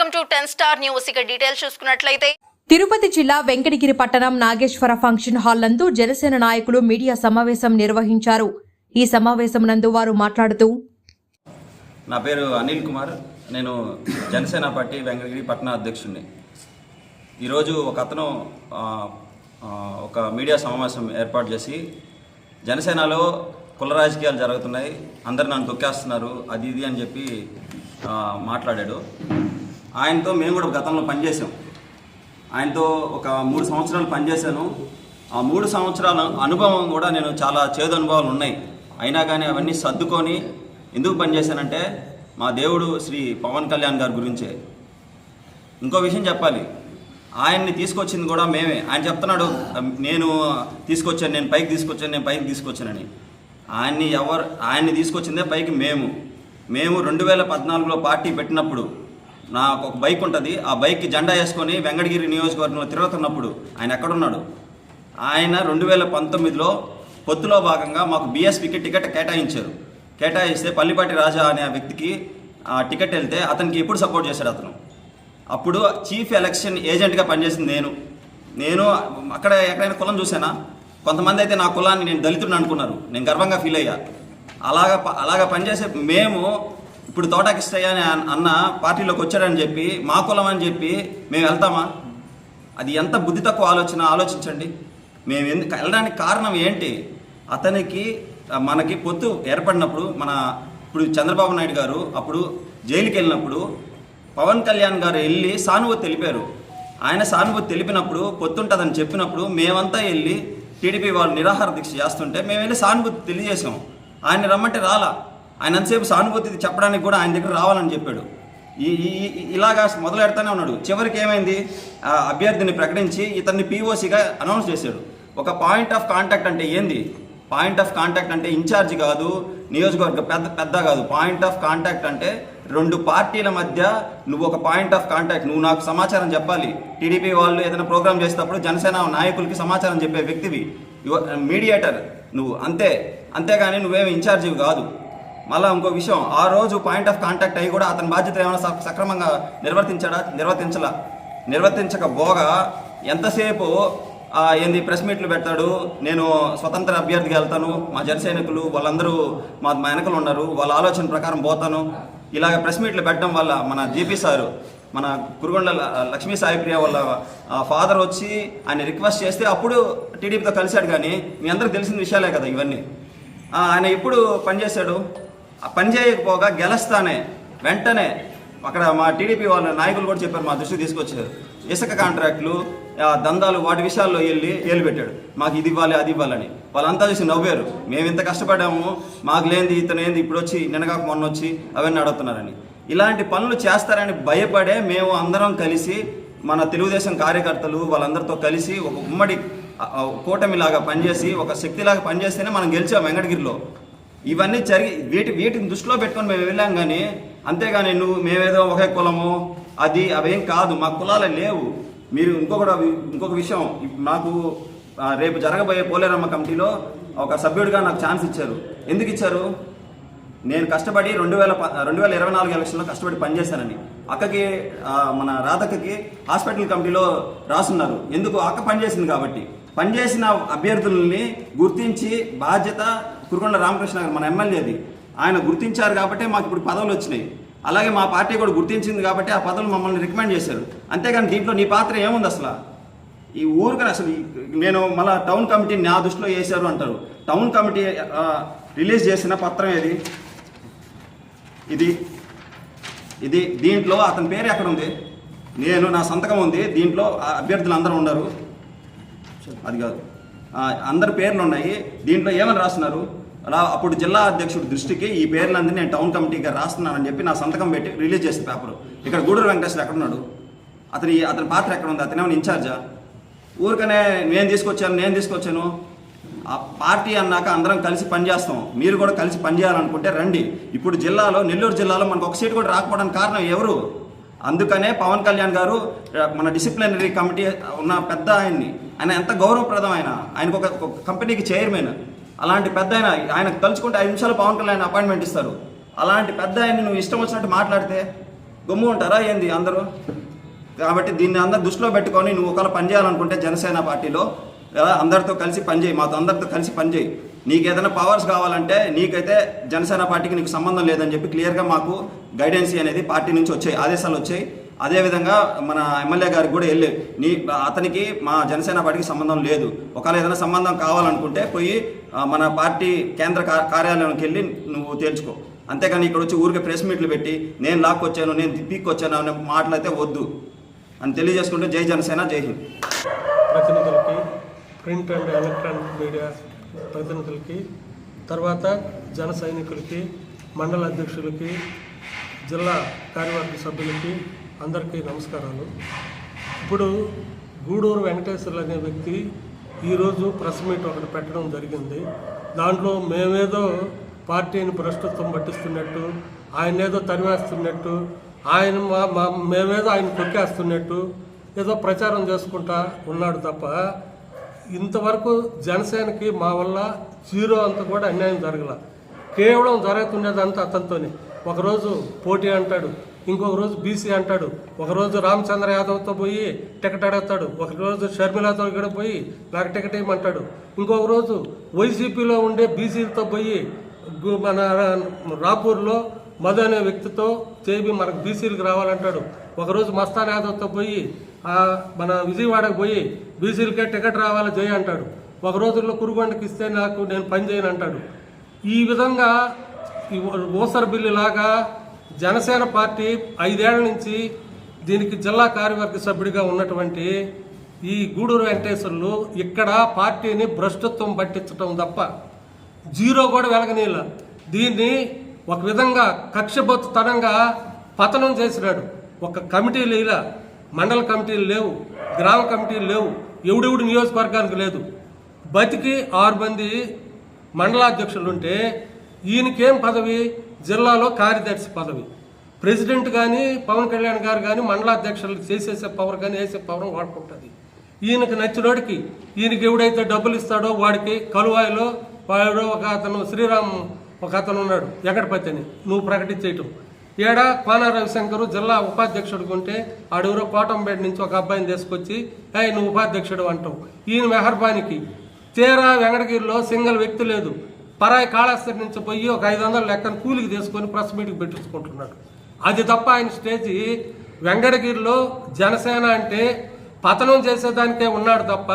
Welcome to 10 star news. ఇక details చూసుకున్నట్లయితే తిరుపతి జిల్లా వెంకటగిరి పట్టణం నాగేశ్వర ఫంక్షన్ హాల్ నందు జనసేన నాయకులు మీడియా సమావేశం నిర్వహించారు. ఈ సమావేశం నందు వారు మాట్లాడుతూ, నా పేరు అనిల్ కుమార్, నేను జనసేన పార్టీ వెంకటగిరి పట్టణ అధ్యక్షుడిని. ఈరోజు ఒక అతను ఒక మీడియా సమావేశం ఏర్పాటు చేసి జనసేనలో కుల రాజకీయాలు జరుగుతున్నాయి, అందరు నన్ను తొక్కేస్తున్నారు, అది ఇది అని చెప్పి మాట్లాడాడు. ఆయనతో మేము కూడా గతంలో పనిచేసాం. ఆయనతో ఒక 3 సంవత్సరాలు పనిచేశాను. ఆ 3 సంవత్సరాల అనుభవం కూడా నేను చాలా చేదు అనుభవాలు ఉన్నాయి. అయినా కానీ అవన్నీ సర్దుకొని ఎందుకు పనిచేశానంటే మా దేవుడు శ్రీ పవన్ కళ్యాణ్ గారి గురించే. ఇంకో విషయం చెప్పాలి, ఆయన్ని తీసుకొచ్చింది కూడా మేమే. ఆయన చెప్తున్నాడు నేను తీసుకొచ్చాను, నేను పైకి తీసుకొచ్చానని. ఆయన్ని తీసుకొచ్చిందే పైకి మేము 2014లో పార్టీ పెట్టినప్పుడు నాకు ఒక బైక్ ఉంటుంది. ఆ బైక్కి జెండా వేసుకొని వెంకటగిరి నియోజకవర్గంలో తిరుగుతున్నప్పుడు ఆయన ఎక్కడున్నాడు? ఆయన 2019లో పొత్తులో భాగంగా మాకు బీఎస్పీకి టికెట్ కేటాయిస్తే పల్లిపాటి రాజా అనే వ్యక్తికి టికెట్ వెళ్తే అతనికి ఎప్పుడు సపోర్ట్ చేశాడు అతను? అప్పుడు చీఫ్ ఎలక్షన్ ఏజెంట్గా పనిచేసింది నేను అక్కడ ఎక్కడైనా కులం చూసానా? కొంతమంది అయితే నా కులాన్ని నేను దళితుడిని అనుకున్నారు. నేను గర్వంగా ఫీల్ అయ్యా. అలాగా పనిచేసే మేము ఇప్పుడు తోట కిష్టయ్య అన్న పార్టీలోకి వచ్చాడని చెప్పి మా కులం అని చెప్పి మేము వెళ్తామా? అది ఎంత బుద్ధి తక్కువ ఆలోచించండి. మేము ఎందుకు వెళ్ళడానికి కారణం ఏంటి? అతనికి మనకి పొత్తు ఏర్పడినప్పుడు ఇప్పుడు చంద్రబాబు నాయుడు గారు అప్పుడు జైలుకి వెళ్ళినప్పుడు పవన్ కళ్యాణ్ గారు వెళ్ళి సానుభూతి తెలిపారు. ఆయన సానుభూతి తెలిపినప్పుడు పొత్తుంటుందని చెప్పినప్పుడు మేమంతా వెళ్ళి టీడీపీ వాళ్ళు నిరాహార దీక్ష చేస్తుంటే మేము వెళ్ళి సానుభూతి తెలియజేసాం. ఆయన రమ్మంటే రాలా. ఆయన అంతసేపు సానుభూతి చెప్పడానికి కూడా ఆయన దగ్గర రావాలని చెప్పాడు. ఇలాగా మొదలెడతానే ఉన్నాడు. చివరికి ఏమైంది? అభ్యర్థిని ప్రకటించి ఇతన్ని పీఓసీగా అనౌన్స్ చేశాడు. ఒక పాయింట్ ఆఫ్ కాంటాక్ట్ అంటే ఏంది? పాయింట్ ఆఫ్ కాంటాక్ట్ అంటే ఇన్ఛార్జ్ కాదు, నియోజకవర్గ పెద్ద కాదు. పాయింట్ ఆఫ్ కాంటాక్ట్ అంటే 2 పార్టీల మధ్య నువ్వు ఒక పాయింట్ ఆఫ్ కాంటాక్ట్. నువ్వు నాకు సమాచారం చెప్పాలి. టీడీపీ వాళ్ళు ఏదైనా ప్రోగ్రామ్ చేసేటప్పుడు జనసేన నాయకులకి సమాచారం చెప్పే వ్యక్తివి, మీడియేటర్ నువ్వు, అంతేగాని నువ్వేమి ఇన్ఛార్జివి కాదు. మళ్ళీ ఇంకో విషయం, ఆ రోజు పాయింట్ ఆఫ్ కాంటాక్ట్ అయ్యి కూడా అతని బాధ్యత ఏమైనా సక్రమంగా నిర్వర్తించకపోగా ఎంతసేపు ప్రెస్ మీట్లు పెడతాడు. నేను స్వతంత్ర అభ్యర్థిగా వెళ్తాను, మా జనసైనికులు వాళ్ళందరూ మా వెనకలు ఉన్నారు, వాళ్ళ ఆలోచన ప్రకారం పోతాను. ఇలాగ ప్రెస్ మీట్లు పెట్టడం వల్ల మన జీపీ సారు, మన కురుగొండ లక్ష్మీ సాయిప్రియ వాళ్ళ ఫాదర్ వచ్చి ఆయన రిక్వెస్ట్ చేస్తే అప్పుడు టీడీపీతో కలిశాడు. కానీ మీ అందరికి తెలిసిన విషయాలే కదా ఇవన్నీ. ఆయన ఎప్పుడు పనిచేశాడు? పని చేయకపోగా గెలుస్తానే వెంటనే అక్కడ మా టీడీపీ వాళ్ళ నాయకులు కూడా చెప్పారు, మా దృష్టికి తీసుకొచ్చారు. ఇసుక కాంట్రాక్టులు, దందాలు, వాటి విషయాల్లో ఏలు పెట్టాడు. మాకు ఇది ఇవ్వాలి అది ఇవ్వాలని. వాళ్ళంతా చూసి నవ్వారు. మేము ఇంత కష్టపడ్డాము, మాకు లేనిది ఇతను ఏంది ఇప్పుడు వచ్చి నిన్నగాక మొన్న వచ్చి అవన్నీ అడుగుతున్నారని. ఇలాంటి పనులు చేస్తారని భయపడే మేము అందరం కలిసి మన తెలుగుదేశం కార్యకర్తలు వాళ్ళందరితో కలిసి ఒక ఉమ్మడి కూటమిలాగా పనిచేసి ఒక శక్తిలాగా పనిచేస్తేనే మనం గెలిచాం వెంకటగిరిలో. ఇవన్నీ వీటిని దృష్టిలో పెట్టుకొని మేము వెళ్ళాం. కానీ అంతేగాని మేమేదో ఒకే కులము అవేం కాదు. మా కులాలే లేవు. మీరు ఇంకొక విషయం, నాకు రేపు జరగబోయే పోలేరమ్మ కమిటీలో ఒక సభ్యుడిగా నాకు ఛాన్స్ ఇచ్చారు. ఎందుకు ఇచ్చారు? నేను కష్టపడి 2024 ఎలక్షన్లో కష్టపడి పనిచేశానని. అక్కకి మన రాధక్కకి హాస్పిటల్ కమిటీలో రాసున్నారు. ఎందుకు? అక్క పనిచేసింది కాబట్టి. పనిచేసిన అభ్యర్థుల్ని గుర్తించి బాధ్యత కురుగొండ రామకృష్ణ గారు మన ఎమ్మెల్యేది, ఆయన గుర్తించారు కాబట్టి మాకు ఇప్పుడు పదవులు వచ్చినాయి. అలాగే మా పార్టీ కూడా గుర్తించింది కాబట్టి ఆ పదవులు మమ్మల్ని రికమెండ్ చేశారు. అంతేగాని దీంట్లో నీ పాత్ర ఏముంది అసలు? ఈ ఊరికని అసలు నేను మళ్ళీ టౌన్ కమిటీ నా దృష్టిలో వేశారు అంటారు. టౌన్ కమిటీ రిలీజ్ చేసిన పత్రం ఏది? ఇది దీంట్లో అతని పేరు ఎక్కడ ఉంది? నా సంతకం ఉంది దీంట్లో. అభ్యర్థులు అందరూ ఉన్నారు, అది కాదు, అందరి పేర్లు ఉన్నాయి. దీంట్లో ఏమని రాస్తున్నారు? అప్పుడు జిల్లా అధ్యక్షుడి దృష్టికి ఈ పేర్లందరినీ నేను టౌన్ కమిటీగా రాస్తున్నానని చెప్పి నా సంతకం పెట్టి రిలీజ్ చేసే పేపరు. ఇక్కడ గూడూరు వెంకటేశ్వర ఎక్కడున్నాడు? అతని పాత్ర ఎక్కడ ఉంది? అతనేమన్నా ఇన్ఛార్జా? ఊరికనే నేను తీసుకొచ్చాను. ఆ పార్టీ అన్నాక అందరం కలిసి పనిచేస్తాం. మీరు కూడా కలిసి పనిచేయాలనుకుంటే రండి. ఇప్పుడు నెల్లూరు జిల్లాలో మనకు ఒక సీటు కూడా రాకపోవడానికి కారణం ఎవరు? అందుకనే పవన్ కళ్యాణ్ గారు మన డిసిప్లినరీ కమిటీ ఉన్న పెద్ద ఆయన ఎంత గౌరవప్రదం. ఆయనకు ఒక కంపెనీకి చైర్మన్. అలాంటి పెద్ద ఆయనకు తలుచుకుంటే 5 నిమిషాలు పవన్ కళ్యాణ్ అపాయింట్మెంట్ ఇస్తారు. అలాంటి పెద్ద నువ్వు ఇష్టం వచ్చినట్టు మాట్లాడితే గమ్ము ఉంటారా ఏంది అందరూ? కాబట్టి దీన్ని అందరు దృష్టిలో పెట్టుకొని నువ్వు ఒకవేళ పని చేయాలనుకుంటే జనసేన పార్టీలో అందరితో కలిసి పనిచేయి, మాతో అందరితో కలిసి పనిచేయి. నీకు ఏదైనా పవర్స్ కావాలంటే నీకైతే జనసేన పార్టీకి నీకు సంబంధం లేదని చెప్పి క్లియర్గా మాకు గైడెన్సీ అనేది పార్టీ నుంచి వచ్చాయి, ఆదేశాలు వచ్చాయి. అదేవిధంగా మన ఎమ్మెల్యే గారికి కూడా వెళ్ళి అతనికి మా జనసేన పార్టీకి సంబంధం లేదు, ఒకవేళ ఏదైనా సంబంధం కావాలనుకుంటే పోయి మన పార్టీ కేంద్ర కార్యాలయానికి వెళ్ళి నువ్వు తేల్చుకో. అంతేగాని ఇక్కడ వచ్చి ఊరికే ప్రెస్ మీట్లు పెట్టి నేను లాక్కొచ్చాను, నేను పీక్కొచ్చాను అనే మాటలైతే వద్దు అని తెలియజేసుకుంటే జై జనసేన, జై హింద్. ప్రతినిధులకి, ప్రింట్ అండ్ ఎలక్ట్రానిక్ మీడియా ప్రతినిధులకి, తర్వాత జన సైనికులకి, మండల అధ్యక్షులకి, జిల్లా కార్యవర్గ సభ్యులకి అందరికీ నమస్కారాలు. ఇప్పుడు గూడూరు వెంకటేశ్వర్లు అనే వ్యక్తి ఈరోజు ప్రెస్ మీట్ ఒకటి పెట్టడం జరిగింది. దాంట్లో మేమేదో పార్టీని భ్రష్టత్వం పట్టిస్తున్నట్టు, ఆయన ఏదో తరివేస్తున్నట్టు, మేమేదో ఆయన తొక్కేస్తున్నట్టు ఏదో ప్రచారం చేసుకుంటా ఉన్నాడు తప్ప ఇంతవరకు జనసేనకి మా వల్ల జీరో అంత కూడా అన్యాయం జరగల. కేవలం జరుగుతుండేదంతా అతనితోనే. ఒకరోజు పోటీ అంటాడు, ఇంకొక రోజు బీసీ అంటాడు, ఒకరోజు రామచంద్ర యాదవ్తో పోయి టికెట్ అడుగుతాడు, ఒకరోజు షర్మిలాతో ఇక్కడ పోయి నాకు టికెట్ ఇవ్వమంటాడు, ఇంకొక రోజు వైసీపీలో ఉండే బీసీలతో పోయి మన రాపూర్లో మధు అనే వ్యక్తితో చేపి మనకు బీసీలకు రావాలంటాడు, ఒకరోజు మస్తాన్ యాదవ్తో పోయి మన విజయవాడకు పోయి బీసీలకే టికెట్ రావాలి జయ అంటాడు, ఒక రోజుల్లో కురుగొండకి ఇస్తే నేను పని చేయను అంటాడు. ఈ విధంగా ఈ ఓసర్ బిల్లు లాగా జనసేన పార్టీ 5 ఏళ్ల నుంచి దీనికి జిల్లా కార్యవర్గ సభ్యుడిగా ఉన్నటువంటి ఈ గూడూరు వెంకటేశ్వర్లు ఇక్కడ పార్టీని భ్రష్టత్వం పట్టించడం తప్ప జీరో కూడా వెలగనీళ్ళ. దీన్ని ఒక విధంగా కక్షబొత్తుతనంగా పతనం చేసినాడు. ఒక కమిటీలు ఇలా మండల కమిటీలు లేవు, గ్రామ కమిటీలు లేవు, ఎవడెవడు నియోజకవర్గానికి లేదు. బతికి 6 మంది మండలాధ్యక్షులు ఉంటే ఈయనకేం పదవి? జిల్లాలో కార్యదర్శి పదవి. ప్రెసిడెంట్ కానీ పవన్ కళ్యాణ్ గారు కానీ మండలాధ్యక్షులు చేసేసే పవర్ కానీ వేసే పవర్ వాడుకుంటుంది. ఈయనకి నచ్చినోడికి, ఈయనకి ఎవడైతే డబ్బులు ఇస్తాడో వాడికి కలువాయిలో వాడు ఒక అతను శ్రీరామ్ ఒక అతను ఉన్నాడు ఎక్కడిపతి అని నువ్వు ప్రకటించేయటం. ఏడా కోన రవిశంకరు జిల్లా ఉపాధ్యక్షుడికి ఉంటే ఆడెవరో కోటంపేట నుంచి ఒక అబ్బాయిని తీసుకొచ్చి నువ్వు ఉపాధ్యక్షుడు అంటావు. ఈయన మెహర్బానికి తీరా వెంకటగిరిలో సింగిల్ వ్యక్తి లేదు, పరాయి కాళాస్తి నుంచి పోయి ఒక 500 లెక్కను కూలికి తీసుకొని ప్రెస్ మీటింగ్ పెట్టించుకుంటున్నాడు. అది తప్ప ఆయన స్టేజీ వెంకటగిరిలో జనసేన అంటే పతనం చేసేదానికే ఉన్నాడు తప్ప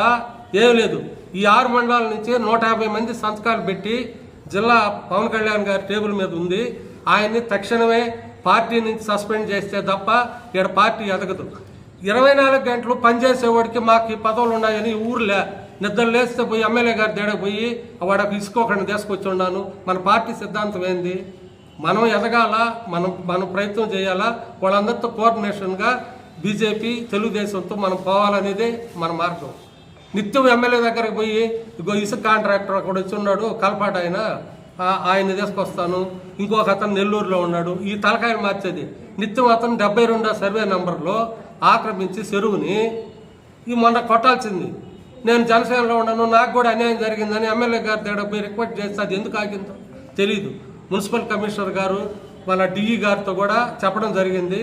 ఏం లేదు. ఈ 6 మండలాల నుంచి 150 మంది సంతకాలు పెట్టి జిల్లా పవన్ కళ్యాణ్ గారి టేబుల్ మీద ఉంది. ఆయన్ని తక్షణమే పార్టీ నుంచి సస్పెండ్ చేస్తే తప్ప ఇక్కడ పార్టీ ఎదగదు. 24 గంటలు పనిచేసేవాడికి మాకు ఈ పదవులు ఉన్నాయని ఊర్లే నిద్ర లేస్తే పోయి ఎమ్మెల్యే గారి దగ్గర పోయి వాడికి ఇసుకోకుండా తీసుకొచ్చి ఉన్నాను. మన పార్టీ సిద్ధాంతం ఏంది? మనం ఎదగాల, మనం ప్రయత్నం చేయాలా, వాళ్ళందరితో కోఆర్డినేషన్గా బీజేపీ తెలుగుదేశంతో మనం పోవాలనేదే మన మార్గం. నిత్యం ఎమ్మెల్యే దగ్గరకు పోయి ఇగో ఇసుక కాంట్రాక్టర్ అక్కడ వచ్చి ఉన్నాడు కలపాట ఆయన తీసుకొస్తాను, ఇంకొక అతను నెల్లూరులో ఉన్నాడు, ఈ తలకాయలు మార్చేది. నిత్యం అతను 72వ సర్వే నెంబర్లో ఆక్రమించి చెరువుని మొన్న కొట్టాల్సింది. నేను జనసేనలో ఉన్నాను, నాకు కూడా అన్యాయం జరిగిందని ఎమ్మెల్యే గారి దగ్గర పోయి రిక్వెస్ట్ చేస్తే అది ఎందుకు ఆగిందో తెలీదు. మున్సిపల్ కమిషనర్ గారు మన డిఈ గారితో కూడా చెప్పడం జరిగింది.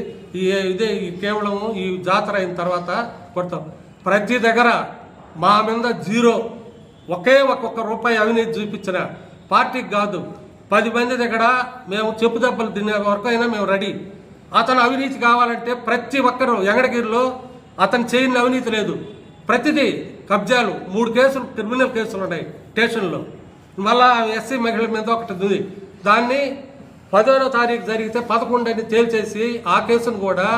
కేవలం ఈ జాతర అయిన తర్వాత కొడతాం. ప్రతి దగ్గర మా మీద జీరో, ఒక్కొక్క రూపాయి అవినీతి చూపించిన పార్టీకి కాదు 10 మంది దగ్గర మేము చెప్పు దెబ్బలు తినే వరకు అయినా మేము రెడీ. అతను అవినీతి కావాలంటే ప్రతి ఒక్కరు వెంకటగిరిలో అతను చేయని అవినీతి లేదు. ప్రతిదీ కబ్జాలు 3 కేసులు క్రిమినల్ కేసులు ఉన్నాయి స్టేషన్లో. మళ్ళా ఎస్సీ మహిళల మీద ఒకటి ఉంది, దాన్ని 10వ తారీఖు జరిగితే 11 అని తేల్చేసి ఆ కేసును కూడా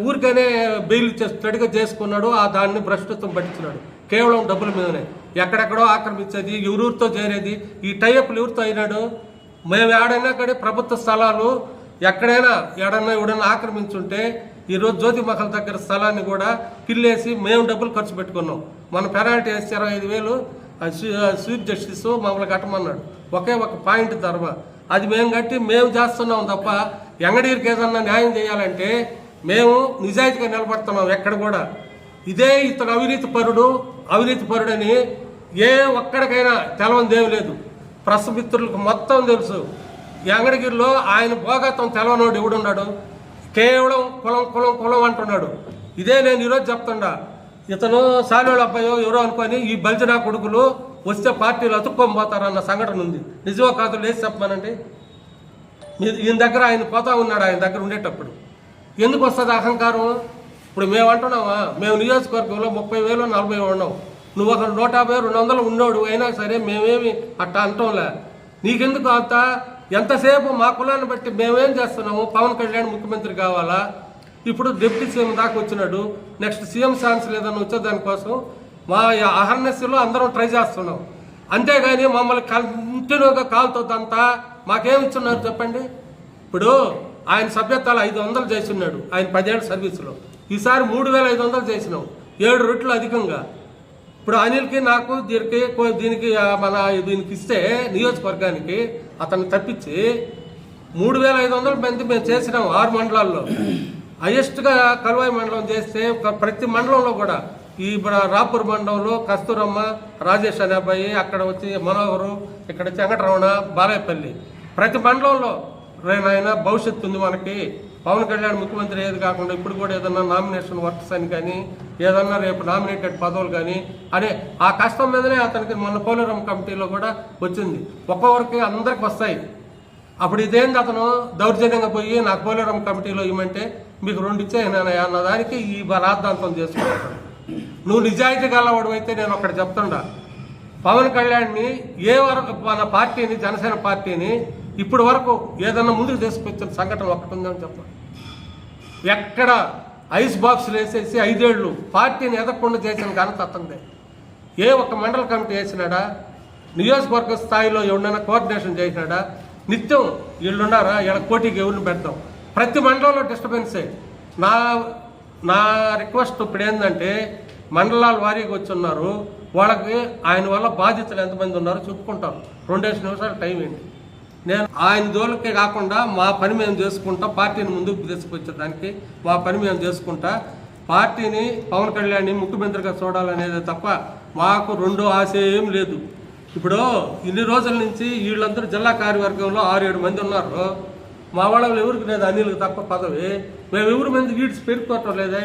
ఊరికనే బెయిల్ స్టడీగా చేసుకున్నాడు. దాన్ని భ్రష్టత్వం పట్టించినాడు కేవలం డబ్బుల మీదనే. ఎక్కడెక్కడో ఆక్రమించేది, ఎవరితో చేరేది, ఈ టైఅప్లు ఎవరితో అయినాడు. మేము ఏడైనా కానీ ప్రభుత్వ స్థలాలు ఎక్కడైనా ఎవడైనా ఆక్రమించుంటే ఈరోజు జ్యోతి మహల్ దగ్గర స్థలాన్ని కూడా కిల్లేసి మేము డబ్బులు ఖర్చు పెట్టుకున్నాం. మన పెనాల్టీ వేసి 25,000 చీఫ్ జస్టిస్ మమ్మల్ని కట్టమన్నాడు. ఒకే ఒక పాయింట్ ధర్మ అది మేము కట్టి మేము చేస్తున్నాం తప్ప వెంకటగిరికి ఏదన్నా న్యాయం చేయాలంటే మేము నిజాయితీగా నిలబడుతున్నాం. ఎక్కడ కూడా ఇదే ఇతను అవినీతి పరుడని ఏ ఒక్కడికైనా తెలవనిదేమి లేదు. ప్రెస్ మిత్రులకు మొత్తం తెలుసు. వెంకటగిరిలో ఆయన భోగత్వం తెలవనోడు ఎవడున్నాడు? కేవలం కులం కులం కులం అంటున్నాడు. ఇదే నేను ఈరోజు చెప్తుండా, ఇతను సాలోళ్ళ అబ్బాయో ఎవరో అనుకొని ఈ బలిజనా కొడుకులు వస్తే పార్టీలు అతుక్కొని పోతారన్న సంఘటన ఉంది. నిజమో కాదు లేచి చెప్పమనండి. ఈయన దగ్గర ఆయన పోతా ఉన్నాడు, ఆయన దగ్గర ఉండేటప్పుడు ఎందుకు వస్తుంది అహంకారం? ఇప్పుడు మేము అంటున్నామా, మేము నియోజకవర్గంలో 30,000 40,000 ఉన్నాం, నువ్వు ఒక 150 200 ఉన్నోడు అయినా సరే మేమేమి అట్టా అంటాంలే. నీకెందుకు అంత? ఎంతసేపు మా కులాన్ని బట్టి మేమేం చేస్తున్నాము? పవన్ కళ్యాణ్ ముఖ్యమంత్రి కావాలా? ఇప్పుడు డిప్యూటీ సీఎం దాకా వచ్చినాడు, నెక్స్ట్ సీఎం ఛాన్స్ లేదని వచ్చే దానికోసం మా అహర్నెస్లో అందరం ట్రై చేస్తున్నాం. అంతేగాని మమ్మల్ని కంటిన్యూగా కాలుతోందంతా మాకేమి ఇచ్చున్నారు చెప్పండి? ఇప్పుడు ఆయన సభ్యత్వాలు 500 చేస్తున్నాడు ఆయన 10 ఏళ్ళ సర్వీసులో. ఈసారి 3,500 చేసినాం, 7 రెట్లు అధికంగా. ఇప్పుడు అనిల్కి నాకు దీనికి దీనికి ఇస్తే నియోజకవర్గానికి అతన్ని తప్పించి 3,500 మంది మేము చేసినాం 6 మండలాల్లో. హైయెస్ట్గా కలువాయి మండలం చేస్తే ప్రతి మండలంలో కూడా ఈ రాపూర్ మండలంలో కస్తూరమ్మ, రాజేష్ అనే అబ్బాయి, అక్కడ వచ్చి మనోహరు, ఇక్కడ వెంకటరమణ, బాలేపల్లి, ప్రతి మండలంలో ఆయన భవిష్యత్తు ఉంది మనకి. పవన్ కళ్యాణ్ ముఖ్యమంత్రి ఏది కాకుండా ఇప్పుడు కూడా ఏదన్నా నామినేషన్ వర్క్స్ అని కానీ ఏదన్నా రేపు నామినేటెడ్ పదవులు కానీ అనే ఆ కష్టం మీదనే అతనికి మన పోలేరం కమిటీలో కూడా వచ్చింది. ఒక్కొక్కరికి అందరికి వస్తాయి. అప్పుడు ఇదేంది అతను దౌర్జన్యంగా పోయి నాకు పోలేరం కమిటీలో ఇవ్వమంటే మీకు 2 ఇచ్చేయనయా అన్న దానికి ఈ రాద్ధాంతం చేసుకుంటాడు. నువ్వు నిజాయితీ గలవాడు అయితే నేను ఒకటి చెప్తుండా, పవన్ కళ్యాణ్ని ఏ వరకు మన పార్టీని జనసేన పార్టీని ఇప్పటి వరకు ఏదన్నా ముందుకు తీసుకొచ్చిన సంఘటన ఒకటి ఉందని చెప్పండి. ఎక్కడ ఐస్ బాక్సులు వేసేసి 5 ఏళ్ళు పార్టీని ఎదగకుండా చేసిన ఘనత అతనిదే. ఏ ఒక్క మండల కమిటీ వేసినాడా? నియోజకవర్గ స్థాయిలో ఎవరైనా కోఆర్డినేషన్ చేసినాడా? నిత్యం వీళ్ళున్నారా? వీళ్ళ పోటీకి ఎవరిని పెడతాం? ప్రతి మండలంలో డిస్టర్బెన్సే. నా రిక్వెస్ట్ ఇప్పుడు ఏంటంటే, మండలాల వారీగా వచ్చి ఉన్నారు, వాళ్ళకి ఆయన వల్ల బాధితులు ఎంతమంది ఉన్నారో చెప్పుకుంటారు. 2 నిమిషాలు టైం ఏంటి? నేను ఆయన జోలికే కాకుండా మా పని మేము చేసుకుంటా, పార్టీని ముందుకు తీసుకొచ్చేదానికి మా పని మేము చేసుకుంటా, పార్టీని పవన్ కళ్యాణ్ని ముఖ్యమంత్రిగా చూడాలనేది తప్ప మాకు 2 ఆశ ఏం లేదు. ఇప్పుడు ఇన్ని రోజుల నుంచి వీళ్ళందరూ జిల్లా కార్యవర్గంలో 6-7 మంది ఉన్నారు. మా వాళ్ళు ఎవరికి లేదు అనిల్కి తప్ప పదవి. మేము ఎవరి మంది వీడ్స్ పెరుగుకోవటం లేదా?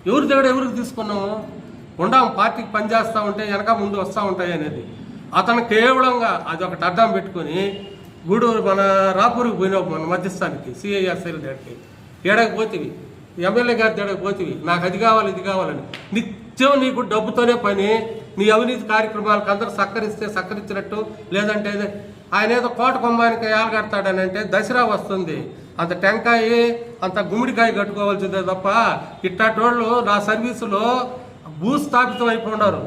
ఎవరి దగ్గర ఎవరికి తీసుకున్నాము? ఉండాము పార్టీకి పనిచేస్తూ ఉంటే వెనక ముందు వస్తూ ఉంటాయి అనేది. అతను కేవలంగా అది ఒకటి అడ్డం పెట్టుకొని గూడూరు మన రాపూర్కి పోయినావు, మన మధ్యస్థానికి సిఐఎస్ఎల్ దగ్గరికి ఏడకి పోతివి, ఎమ్మెల్యే గారి దగ్గరికి పోతివి, నాకు అది కావాలి ఇది కావాలని. నిత్యం నీకు డబ్బుతోనే పని. నీ అవినీతి కార్యక్రమాలకు అందరూ సక్కరిస్తే సక్కరించినట్టు, లేదంటే ఆయన ఏదో కోట కొమ్మానికి ఏలగడతాడని అంటే దసరా వస్తుంది, అంత టెంకాయ అంత గుమ్మిడికాయ కట్టుకోవాల్సిందే తప్ప ఇట్టాటోళ్ళు నా సర్వీసులో భూస్థాపితం అయిపోయినారు.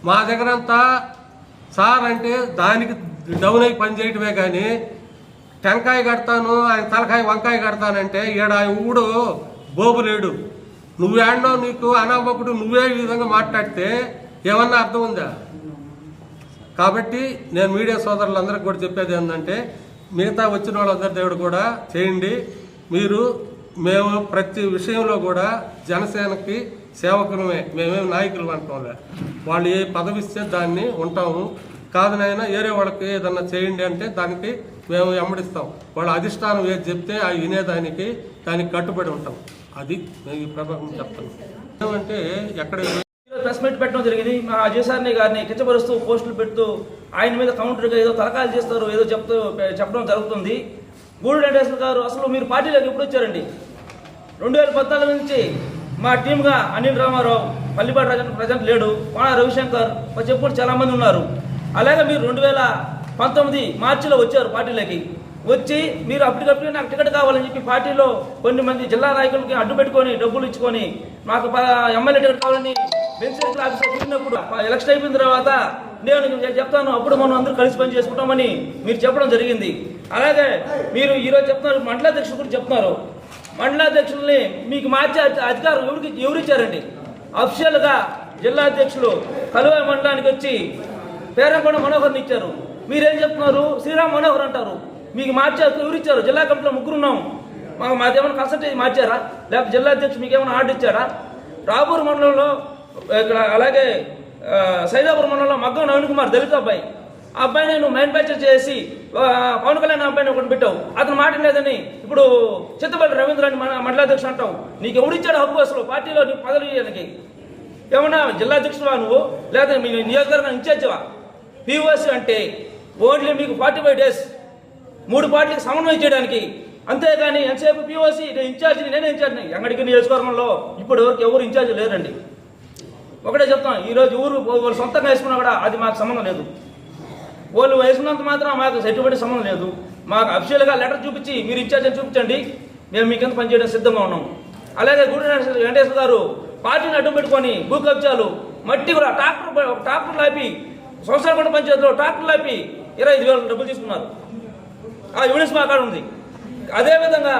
మా దగ్గరంతా సార్ అంటే దానికి డౌన్ అయి పని చేయటమే కానీ టెంకాయ కడతాను, ఆయన తలకాయ వంకాయ కడతానంటే ఈడ ఊడు బోబులేడు. నువ్వేడో నీకు అనామకుడు నువ్వే ఈ విధంగా మాట్లాడితే ఏమన్నా అర్థం ఉందా? కాబట్టి నేను మీడియా సోదరులందరికీ కూడా చెప్పేది ఏంటంటే, మిగతా వచ్చిన వాళ్ళందరి దేవుడు కూడా చేయండి. మేము ప్రతి విషయంలో కూడా జనసేనకి సేవకులమే, మేమేమి నాయకులు అంటాంలే. వాళ్ళు ఏ పదవి ఇస్తే దాన్ని ఉంటాము. కాదు నాయన ఏరే వాళ్ళకి ఏదన్నా చేయండి అంటే దానికి మేము వెంబడిస్తాం. వాళ్ళ అధిష్టానం ఏది చెప్తే ఆ వినేదానికి దానికి కట్టుబడి ఉంటాం. అది నేను ఈ ప్రభావం చెప్తాను. ఏమంటే ఎక్కడ ప్రెస్ మీట్ పెట్టడం జరిగింది. మా అజయ్ గారిని కించపరుస్తూ పోస్టులు పెడుతూ ఆయన మీద కౌంటర్గా ఏదో తలకాయలు చేస్తారు ఏదో చెప్పడం జరుగుతుంది. గూడూరు వెంకటేశ్వర గారు అసలు మీరు పార్టీలోకి ఎప్పుడు వచ్చారండి? 2014 నుంచి మా టీమ్గా అనిల్ రామారావు, పల్లిపాటి రాజన్ ప్రజెంట్ లేడు, మా రవిశంకర్ చెప్పుడు చాలామంది ఉన్నారు. అలాగే మీరు 2019 మార్చిలో వచ్చారు పార్టీలోకి. వచ్చి మీరు అప్పటికప్పుడు నాకు టికెట్ కావాలని చెప్పి పార్టీలో కొన్ని మంది జిల్లా నాయకులకి అడ్డు పెట్టుకొని డబ్బులు ఇచ్చుకొని నాకు ఎమ్మెల్యే టికెట్ కావాలని బెంచ్ ఆఫీసర్ తిరిగినప్పుడు ఎలక్షన్ అయిపోయిన తర్వాత నేను చెప్తాను అప్పుడు మనం అందరూ కలిసి పని చేసుకుంటామని మీరు చెప్పడం జరిగింది. అలాగే మీరు ఈరోజు చెప్తున్నారు మండలాధ్యక్షులు కూడా చెప్తున్నారు. మండలాధ్యక్షుల్ని మీకు మార్చే అధికారం ఎవరిచ్చారండి? అఫిషియల్గా జిల్లా అధ్యక్షులు కలువాయి మండలానికి వచ్చి పేరంకొండ మనోహర్ని ఇచ్చారు. మీరేం చెప్తున్నారు? శ్రీరామ్ మనోహర్ అంటారు. మీకు మార్చే ఎవరిచ్చారు? జిల్లా కమిటీలో 3 ఉన్నాం. మాదేమైనా కన్సల్టేషన్ మార్చారా? లేకపోతే జిల్లా అధ్యక్షుడు మీకు ఏమైనా ఆర్డర్ ఇచ్చారా? రాపూర్ మండలంలో ఇక్కడ అలాగే సైదాపూర్ మండలంలో మగ్గం నవీన్ కుమార్ దళిత అబ్బాయి ఆ అబ్బాయిని నువ్వు మ్యానుఫ్యాక్చర్ చేసి పవన్ కళ్యాణ్ అబ్బాయిని ఒకటి పెట్టావు, అతను మాట లేదని ఇప్పుడు చిత్తపల్లి రవీంద్రాన్ని మండలాధ్యక్షుడు అంటావు. నీకు ఎవడిచ్చాడు హక్కు అసలు పార్టీలో నీకు పదవి ఇవ్వడానికి? ఏమన్నా జిల్లా అధ్యక్షుడువా నువ్వు, లేదా మీ నియోజకవర్గం ఇన్ఛార్జివా? POC అంటే ఓన్లీ మీకు 45 days 3 పార్టీలకు సమన్వయం చేయడానికి, అంతేగాని ఎంతసేపు POC నేనే ఇన్ఛార్జిని. వెంకటగిరి నియోజకవర్గంలో ఇప్పుడు ఎవరు ఇన్ఛార్జ్ లేరండి. ఒకటే చెప్తాం, ఈరోజు ఊరు వాళ్ళు సొంతంగా వేసుకున్నా కూడా అది మాకు సంబంధం లేదు. వాళ్ళు వేసుకున్నంత మాత్రం మాకు ఎటువంటి సంబంధం లేదు. మాకు అఫీషియల్గా లెటర్ చూపించి మీరు ఇన్ఛార్జ్ అని చూపించండి, మేము మీ కింద పనిచేయడం సిద్ధంగా ఉన్నాం. అలాగే గూడెం వెంకటేశ్వర గారు పార్టీని అడ్డం పెట్టుకొని భూ కబ్జాలు, మట్టి కూడా ట్రాక్టర్ లాపి సంవత్సరాల పంచాయతీలో ట్రాక్టర్ లాపి 25,000 డబ్బులు తీసుకున్నారు. ఆ ఎవిడెన్స్ మా కాడ ఉంది. అదేవిధంగా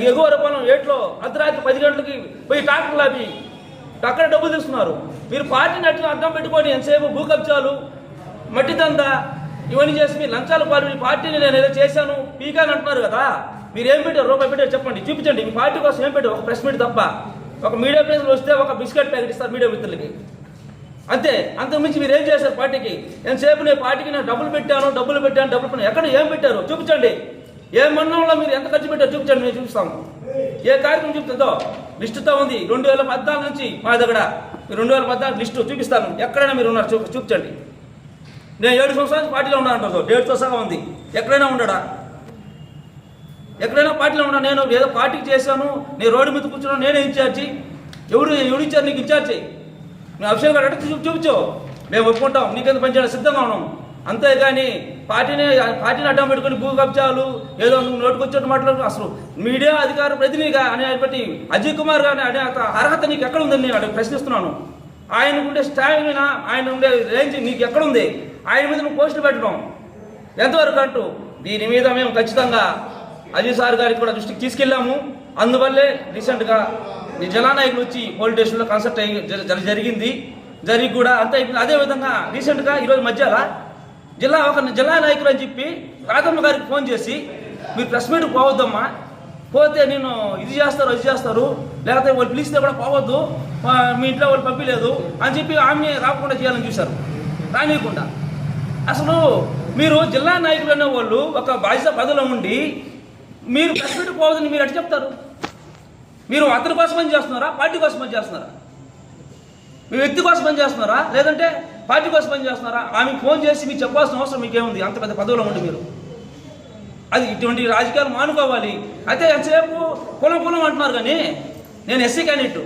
ఎగువ రూపాయలు ఏట్లో అర్ధరాత్రి 10 గంటలకి పోయి ట్రాక్టర్ లాపి అక్కడ డబ్బులు తీసుకున్నారు. మీరు పార్టీని అట్లా అడ్డం పెట్టుకొని ఎంతసేపు భూ కబ్జాలు, మట్టి దందా ఇవన్నీ చేసి మీరు లంచాలు పాలు మీ పార్టీని నేను ఏదో చేశాను పీకాని అంటున్నారు కదా. మీరు ఏం పెట్టారు? రూపాయి పెట్టారు చెప్పండి, చూపించండి. మీ పార్టీ కోసం ఏం పెట్టారు? ఒక ప్రెస్ మీట్ తప్ప, ఒక మీడియా ప్లేస్లో వస్తే ఒక బిస్కెట్ ప్యాకెట్ ఇస్తారు మీడియా మిత్రులకి, అంతే. అంతకుమించి మీరు ఏం చేశారు పార్టీకి? ఎంతసేపు నేను పార్టీకి నేను డబ్బులు పెట్టాను ఎక్కడ ఏం పెట్టారు చూపించండి. ఏ మండలంలో మీరు ఎంత ఖర్చు పెట్టారు చూపించండి, మేము చూపిస్తాము. ఏ కార్యక్రమం చూపుతుందో లిస్టుతో ఉంది. 2014 నుంచి మా దగ్గర 2014 లిస్టు చూపిస్తాను. ఎక్కడైనా మీరు ఉన్నారు చూపించండి. నేను 7 సంవత్సరాల పార్టీలో ఉన్నాను, డేట్తో సహా ఉంది. ఎక్కడైనా ఉండడా? ఎక్కడైనా పార్టీలో ఉన్నా? నేను ఏదో పార్టీకి చేశాను, నేను రోడ్డు మీద కూర్చున్నాను, నేనే ఇన్ఛార్జి. ఎవరు ఇచ్చారు నీకు ఇన్ఛార్జి? నువ్వు అఫీషియల్గా అడిగితే చూపించు, మేము ఒప్పుకుంటాం, నీకెంత పనిచేయడం సిద్ధంగా ఉన్నాం. అంతేగాని పార్టీని అడ్డం పెట్టుకుని భూ కబ్జాలు ఏదో నువ్వు నోటుకొచ్చేట్టు మాట్లాడు. అసలు మీడియా అధికార ప్రతినిధిగా అనేటువంటి అజయ్ కుమార్ గారిని అనే అర్హత నీకు ఎక్కడ ఉందని నేను ప్రశ్నిస్తున్నాను. ఆయన ఉండే స్టామినా, ఆయన ఉండే రేంజ్ నీకు ఎక్కడుంది? ఆయన మీద నువ్వు పోస్టులు పెట్టడం ఎంతవరకు అంటూ దీని మీద మేము ఖచ్చితంగా అజయ్ సార్ గారికి కూడా దృష్టికి తీసుకెళ్ళాము. అందువల్లే రీసెంట్గా జలానాయకులు వచ్చి పోలీస్ స్టేషన్లో కన్సల్ట్ జరిగింది. జరిగి కూడా అంతా అయిపోయింది. అదేవిధంగా రీసెంట్గా ఈరోజు మధ్యాహ్న జిల్లా నాయకులు అని చెప్పి రాధమ్మ గారికి ఫోన్ చేసి మీరు ప్రెస్ మీట్కి పోవద్దమ్మా, పోతే నేను ఇది చేస్తారు లేకపోతే వాళ్ళు పిలిస్తే కూడా పోవద్దు, మీ ఇంట్లో వాళ్ళు పంపించలేదు అని చెప్పి ఆమె రాకుండా చేయాలని చూశారు, రానియకుండా. అసలు మీరు జిల్లా నాయకులు అనే వాళ్ళు ఒక బాధ్యత పదవిలో ఉండి మీరు ప్రెస్ మీట్కి పోవద్దని మీరు ఎట్లా చెప్తారు? మీరు అతని కోసం పని చేస్తున్నారా, పార్టీ కోసం పని చేస్తున్నారా? మీ వ్యక్తి కోసం పని చేస్తున్నారా, లేదంటే పార్టీ కోసం పని చేస్తున్నారా? ఆమెకు ఫోన్ చేసి మీకు చెప్పాల్సిన అవసరం మీకేముంది? అంత పెద్ద పదవిలో ఉండి మీరు అది ఇటువంటి రాజకీయాలు మానుకోవాలి. అయితే ఎంతసేపు కులం అంటున్నారు, కానీ నేను ఎస్సీ క్యాండిడేట్,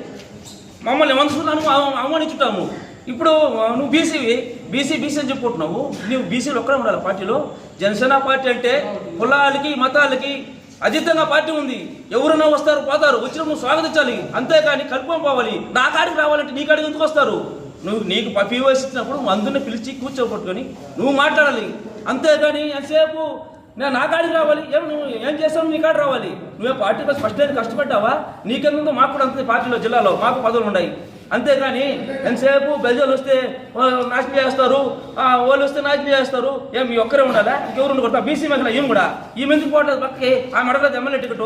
మమ్మల్ని ఏమనుకున్నాను అవమానించుంటాము. ఇప్పుడు నువ్వు బీసీ అని చెప్పుకుంటున్నావు. నువ్వు బీసీలు ఒక్కడే ఉండాలి పార్టీలో. జనసేన పార్టీ అంటే కులాలకి మతాలకి అతీతంగా పార్టీ ఉంది. ఎవరైనా వస్తారు పోతారు, వచ్చిన నువ్వు స్వాగతించాలి, అంతేకాని కలుపుకొని పోవాలి. నా కాడికి రావాలంటే నీ కాడికి ఎందుకు వస్తారు? నీకు POC ఇచ్చినప్పుడు అందరిని పిలిచి కూర్చోబట్టుకొని నువ్వు మాట్లాడాలి, అంతేగాని ఎంతసేపు నేను నా కాడికి రావాలి. నువ్వు ఏం చేస్తావు? నీ కాడికి రావాలి. నువ్వే పార్టీ కోసం ఫస్ట్ టైం కష్టపడ్డావా? నీకెందుకు? మాకు కూడా అంతే, పార్టీలో జిల్లాలో మాకు పదవులు ఉన్నాయి. అంతేగాని ఎంతసేపు ప్రజలు వస్తే నాశనం చేస్తారు, వాళ్ళు వస్తే నాశనం చేస్తారు. మీ ఒక్కరే ఉండాలా? ఇంకెవరు ఉండకూడదు? బీసీ మహిళ ఈమె కూడా ఈమె ఎందుకు పోవట్లేదు పక్కకి? ఆమె అడగలేదు ఎమ్మెల్యే టికెట్.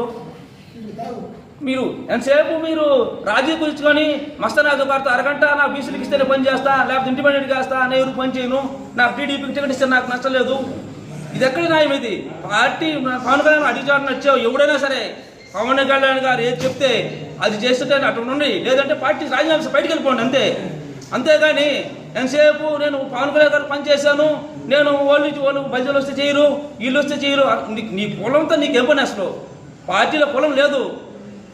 మీరు ఎంతసేపు మీరు రాజీ కూర్చుకొని మస్తనాథ్ గారితో అరగంట నాకు బీసీలకు ఇస్తేనే పని చేస్తా, లేకపోతే ఇండిపెండెంట్ చేస్తా, నేను పని చేయను, నాకు టీడీపీకి టికెట్ ఇస్తే నాకు నష్టం లేదు. ఇది ఎక్కడ న్యాయం? ఇది పార్టీ పవన్ కళ్యాణ్ అడిగారు నచ్చావు, ఎవడైనా సరే పవన్ కళ్యాణ్ గారు ఏది చెప్తే అది చేస్తుంటే అటు ఉండి, లేదంటే పార్టీ రాజీనామా బయటికి వెళ్ళిపోండి అంతే. అంతేగాని ఎంతసేపు నేను పవన్ కళ్యాణ్ గారు పనిచేశాను, నేను వాళ్ళు ప్రజలు వస్తే చేయరు, వీళ్ళు వస్తే చేయరు. నీ కులంతో నీకేం పని? అసలు పార్టీలో కులం లేదు,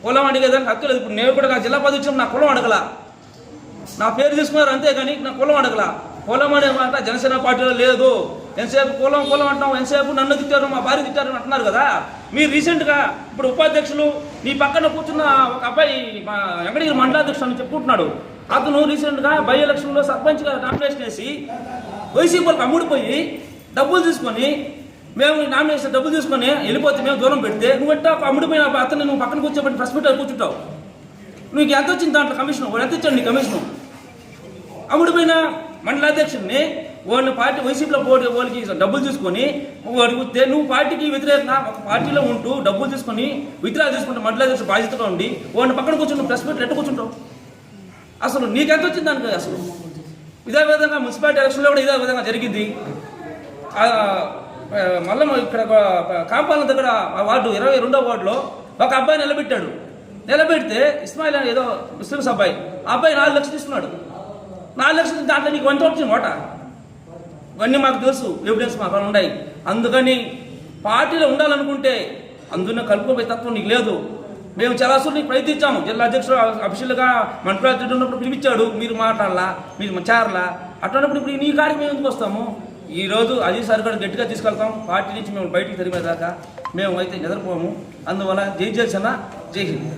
కులం అడిగేదానికి హక్కు లేదు. ఇప్పుడు నేను కూడా జిల్లా పదవి ఇచ్చినప్పుడు నా కులం అడగల, నా పేరు తీసుకున్నారు అంతేగాని నా కులం అడగల. కులం అనే మాట జనసేన పార్టీలో లేదు. ఎంతసేపు కులం అంటాం, ఎంతసేపు నన్ను తిట్టారు, మా భార్య తిట్టారు అంటున్నారు కదా. మీరు రీసెంట్గా ఇప్పుడు ఉపాధ్యక్షులు నీ పక్కన కూర్చున్న ఒక అబ్బాయి మా వెంకటగిరి మండలాధ్యక్షుడు అని చెప్పుకుంటున్నాడు. అతను రీసెంట్గా బై ఎలక్షన్లో సర్పంచ్గా నామినేషన్ వేసి వైసీపీలకు అమ్ముడిపోయి డబ్బులు తీసుకొని, మేము నామినేషన్ డబ్బులు తీసుకొని వెళ్ళిపోతే మేము దూరం పెడితే నువ్వెట్టా అమ్ముడిపోయిన అతను నువ్వు పక్కన కూర్చోబెట్టి ప్రెస్ మీట్ కూర్చుంటావు. నీకు ఎంత వచ్చింది దాంట్లో కమిషన్? వాడు ఎంత ఇచ్చాడు నీ కమిషను? అమ్ముడిపోయిన మండలాధ్యక్షుడిని వాళ్ళని పార్టీ వైసీపీలో వాళ్ళకి డబ్బులు తీసుకొని అడిగితే నువ్వు పార్టీకి వ్యతిరేకంగా ఒక పార్టీలో ఉంటూ డబ్బులు తీసుకొని విత్డ్రా తీసుకుంటే మండలాధ్యక్షుడు బాధ్యతగా ఉండి వాళ్ళని పక్కన కూర్చుని ప్రెస్ మీట్లు ఎట్టు కూర్చుంటావు? అసలు నీకెంత వచ్చింది దానికి? అసలు ఇదే విధంగా మున్సిపాలిటీ ఎలక్షన్లో కూడా ఇదే విధంగా జరిగింది. మళ్ళీ ఇక్కడ కాంపాల దగ్గర ఆ వార్డు 22వ వార్డులో ఒక అబ్బాయి నిలబెడితే ఇస్మాయిల్ అని ఏదో ముస్లిమ్స్ అబ్బాయి, ఆ అబ్బాయి 4 లక్షలు తీసుకున్నాడు. 4 లక్షలు దాంట్లో నీకు వంట వచ్చింది ఓట. ఇవన్నీ మాకు తెలుసు, ఎవిడెన్స్ మాకు ఉన్నాయి. అందుకని పార్టీలో ఉండాలనుకుంటే అందులో కలుపుకోపోయే తత్వం నీకు లేదు. మేము చాలాసార్లు నీకు ప్రయత్నించాము. జిల్లా అధ్యక్షుడు అఫీషియల్గా మండల అధ్యక్షుడు ఉన్నప్పుడు పిలిపించాడు, మీరు మాట్లాడాలా, మీరు చేరలా. అట్లాంటప్పుడు ఇప్పుడు నీ కాడికి మేము ఎందుకు వస్తాము? ఈరోజు అజయ్ సార్ కూడా గట్టిగా తీసుకెళ్తాం. పార్టీ నుంచి మేము బయటికి తిరిగేదాకా మేము అయితే నిద్రపోము. అందువల్ల జై జనసేన, జై హింద్.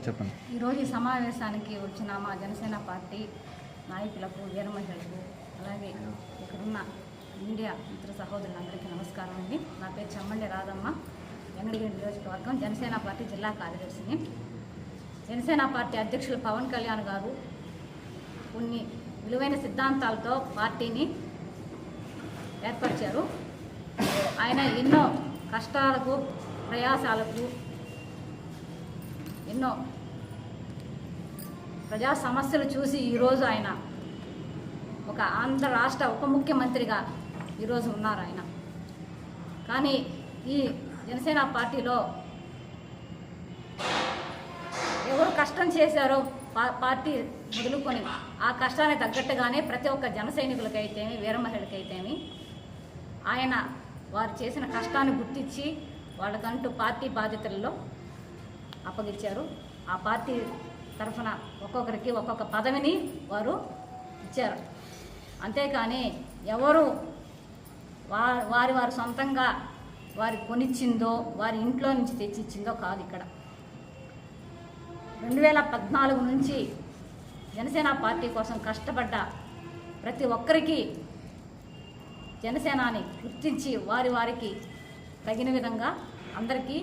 చెప్పండి. ఈరోజు ఈ సమావేశానికి వచ్చిన మా జనసేన పార్టీ నాయకులకు, వీర మహిళలకు, అలాగే ఇక్కడున్న మీడియా మిత్ర సహోదరులందరికీ నమస్కారం అండి. నా పేరు చెమ్మండి రాధమ్మ, వెంకటగిరి నియోజకవర్గం జనసేన పార్టీ జిల్లా కార్యదర్శిని. జనసేన పార్టీ అధ్యక్షులు పవన్ కళ్యాణ్ గారు కొన్ని విలువైన సిద్ధాంతాలతో పార్టీని ఏర్పరిచారు. ఆయన ఎన్నో కష్టాలకు, ప్రయాసాలకు, ఎన్నో ప్రజా సమస్యలు చూసి ఈరోజు ఆయన ఒక ఆంధ్ర రాష్ట్ర ఉప ముఖ్యమంత్రిగా ఈరోజు ఉన్నారు ఆయన. కానీ ఈ జనసేన పార్టీలో ఎవరు కష్టం చేశారో పార్టీ మొదలుకొని ఆ కష్టానికి తగ్గట్టుగానే ప్రతి ఒక్క జన సైనికులకైతేమి, వీర మహిళలకైతేమి ఆయన వారు చేసిన కష్టాన్ని గుర్తించి వాళ్ళకంటూ పార్టీ బాధ్యతల్లో అప్పగించారు. ఆ పార్టీ తరఫున ఒక్కొక్కరికి ఒక్కొక్క పదవిని వారు ఇచ్చారు. అంతేకాని ఎవరు వారి సొంతంగా వారి కొనిచ్చిందో, వారి ఇంట్లో నుంచి తెచ్చిచ్చిందో కాదు. ఇక్కడ 2014 నుంచి జనసేన పార్టీ కోసం కష్టపడ్డ ప్రతి ఒక్కరికి జనసేనాని గుర్తించి వారికి తగిన విధంగా అందరికీ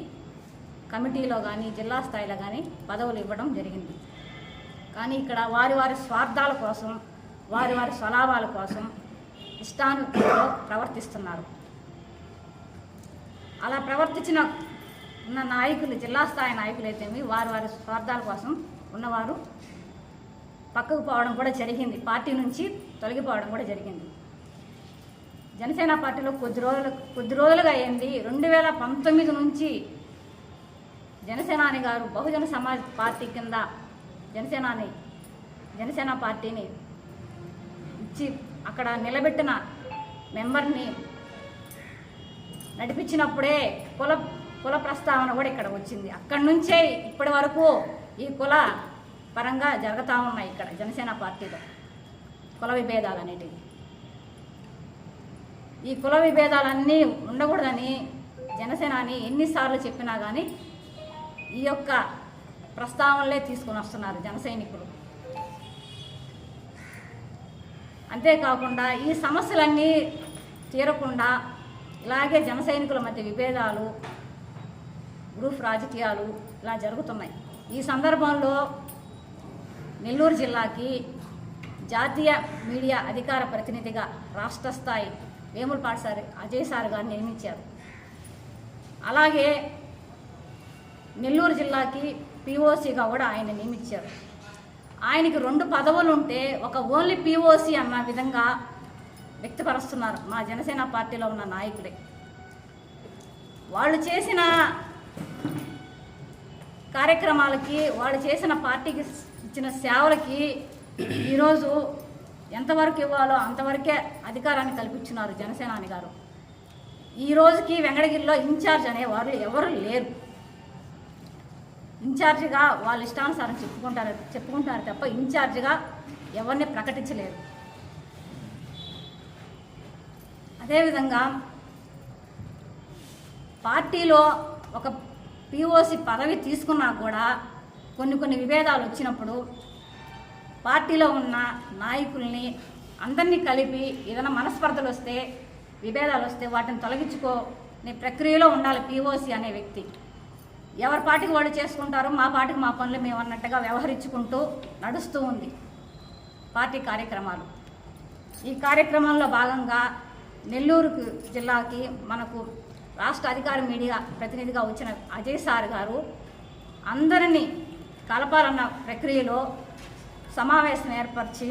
కమిటీలో కానీ జిల్లా స్థాయిలో కానీ పదవులు ఇవ్వడం జరిగింది. కానీ ఇక్కడ వారి స్వార్థాల కోసం, వారి స్వలాభాల కోసం ఇష్టానుసారంగా ప్రవర్తిస్తున్నారు. అలా ప్రవర్తించిన ఉన్న నాయకులు, జిల్లా స్థాయి నాయకులు అయితేమి వారి స్వార్థాల కోసం ఉన్నవారు పక్కకు పోవడం కూడా జరిగింది. పార్టీ నుంచి తొలగిపోవడం కూడా జరిగింది. జనసేన పార్టీలో కొద్ది రోజులుగా అయింది. 2019 నుంచి జనసేనాని గారు బహుజన సమాజ్ పార్టీ కింద జనసేన పార్టీని ఇచ్చి అక్కడ నిలబెట్టిన మెంబర్ని నడిపించినప్పుడే కుల ప్రస్తావన కూడా ఇక్కడ వచ్చింది. అక్కడి నుంచే ఇప్పటి వరకు ఈ కుల పరంగా జరుగుతూ ఉన్నాయి. ఇక్కడ జనసేన పార్టీలో కుల విభేదాలు అనేటివి, ఈ కుల విభేదాలన్నీ ఉండకూడదని జనసేనాని ఎన్నిసార్లు చెప్పినా కానీ ఈ యొక్క ప్రస్తావనలే తీసుకుని వస్తున్నారు జన సైనికులు. అంతేకాకుండా ఈ సమస్యలన్నీ తీరకుండా ఇలాగే జన సైనికుల మధ్య విభేదాలు, గ్రూప్ రాజకీయాలు ఇలా జరుగుతున్నాయి. ఈ సందర్భంలో నెల్లూరు జిల్లాకి జాతీయ మీడియా అధికార ప్రతినిధిగా రాష్ట్ర స్థాయి వేములపాటి సార్ అజయ్ సార్ గారిని నియమించారు. అలాగే నెల్లూరు జిల్లాకి పిఓసిగా కూడా ఆయన నియమించారు. ఆయనకి 2 పదవులు ఉంటే ఒక ఓన్లీ పిఓసి అన్న విధంగా వ్యక్తపరుస్తున్నారు మా జనసేన పార్టీలో ఉన్న నాయకులే. వాళ్ళు చేసిన కార్యక్రమాలకి, వాళ్ళు చేసిన పార్టీకి ఇచ్చిన సేవలకి ఈరోజు ఎంతవరకు ఇవ్వాలో అంతవరకే అధికారాన్ని కల్పించున్నారు జనసేనాని గారు. ఈ రోజుకి వెంకటగిరిలో ఇన్ఛార్జ్ అనేవారు ఎవరు లేరు. ఇన్ఛార్జిగా వాళ్ళ ఇష్టానుసారం చెప్పుకుంటారు తప్ప ఇన్ఛార్జిగా ఎవరిని ప్రకటించలేరు. అదేవిధంగా పార్టీలో ఒక పిఓసి పదవి తీసుకున్నా కూడా కొన్ని విభేదాలు వచ్చినప్పుడు పార్టీలో ఉన్న నాయకుల్ని అందరినీ కలిపి ఏదైనా మనస్పర్ధలు వస్తే, విభేదాలు వస్తే వాటిని తొలగించుకునే ప్రక్రియలో ఉండాలి పిఓసి అనే వ్యక్తి. ఎవరి పార్టీకి వాళ్ళు చేసుకుంటారు, మా పార్టీకి మా పనులు మేము అన్నట్టుగా వ్యవహరించుకుంటూ నడుస్తూ ఉంది పార్టీ కార్యక్రమాలు. ఈ కార్యక్రమంలో భాగంగా నెల్లూరు జిల్లాకి మనకు రాష్ట్ర అధికార మీడియా ప్రతినిధిగా వచ్చిన అజయ్ సార్ గారు అందరినీ కలపాలన్న ప్రక్రియలో సమావేశం ఏర్పరిచి